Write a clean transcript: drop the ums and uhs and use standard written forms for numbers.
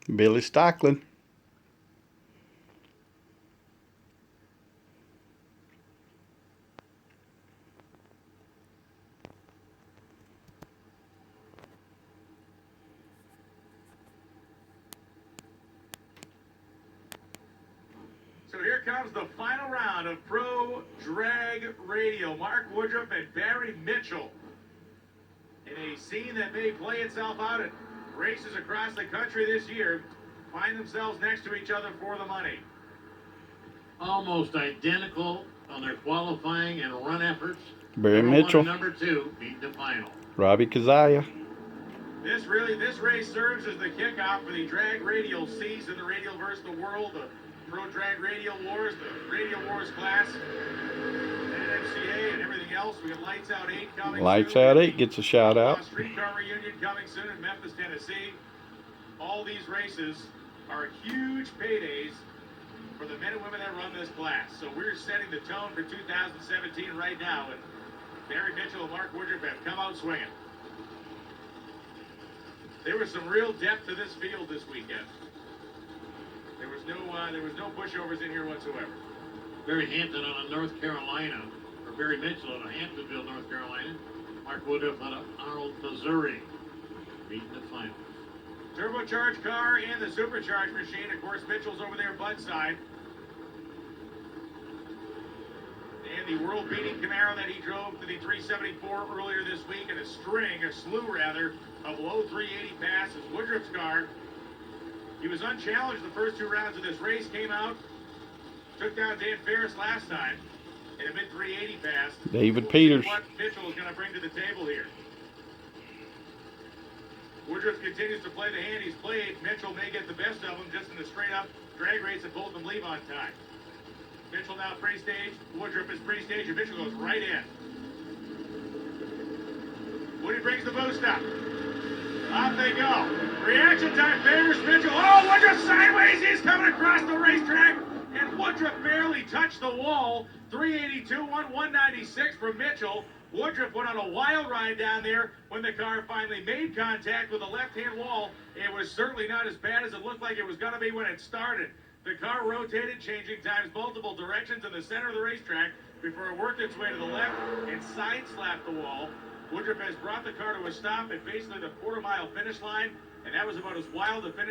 Billy Stockland. So here comes the final round of Pro Drag Radial. Mark Woodruff and Barry Mitchell in a scene that may play itself out at races across the country this year, find themselves next to each other for the money. Almost identical on their qualifying and run efforts. Barry Number Mitchell. 1 and number 2 beat the final. Robbie Kazaya. This race serves as the kickoff for the Drag Radial season, the Radial versus the World, the Pro Drag Radial Wars, the Radial Wars class, NFCA, and everything else. We got Lights Out 8 coming Lights soon. Out 8 gets a shout out. Streetcar Reunion coming soon in Memphis, Tennessee. All these races are huge paydays for the men and women that run this class. So we're setting the tone for 2017 right now, and Barry Mitchell and Mark Woodruff have come out swinging. There was some real depth to this field this weekend. There was no pushovers in here whatsoever. Barry Hampton out of North Carolina, or Barry Mitchell out of Hamptonville, North Carolina. Mark Woodruff out of Arnold, Missouri, beating the final. Turbocharged car and the supercharged machine. Of course, Mitchell's over there, Bud's side. And the world-beating Camaro that he drove to the 374 earlier this week in a slew of low 380 passes. Woodruff's car. He was unchallenged the first 2 rounds of this race. Came out, took down Dan Ferris last time in a mid-380 pass. David Peters. What Mitchell is going to bring to the table here. Woodruff continues to play the hand he's played. Mitchell may get the best of him just in the straight-up drag race that both of them leave on time. Mitchell now pre-stage. Woodruff is pre-stage, and Mitchell goes right in. Woody brings the boost up. Off they go. Reaction time favors Mitchell. Oh, Woodruff sideways. He's coming across the racetrack, and Woodruff barely touched the wall. 382, 196 from Mitchell. Woodruff went on a wild ride down there when the car finally made contact with the left-hand wall. It was certainly not as bad as it looked like it was going to be when it started. The car rotated, changing times multiple directions in the center of the racetrack before it worked its way to the left and side-slapped the wall. Woodruff has brought the car to a stop at basically the quarter-mile finish line, and that was about as wild a finish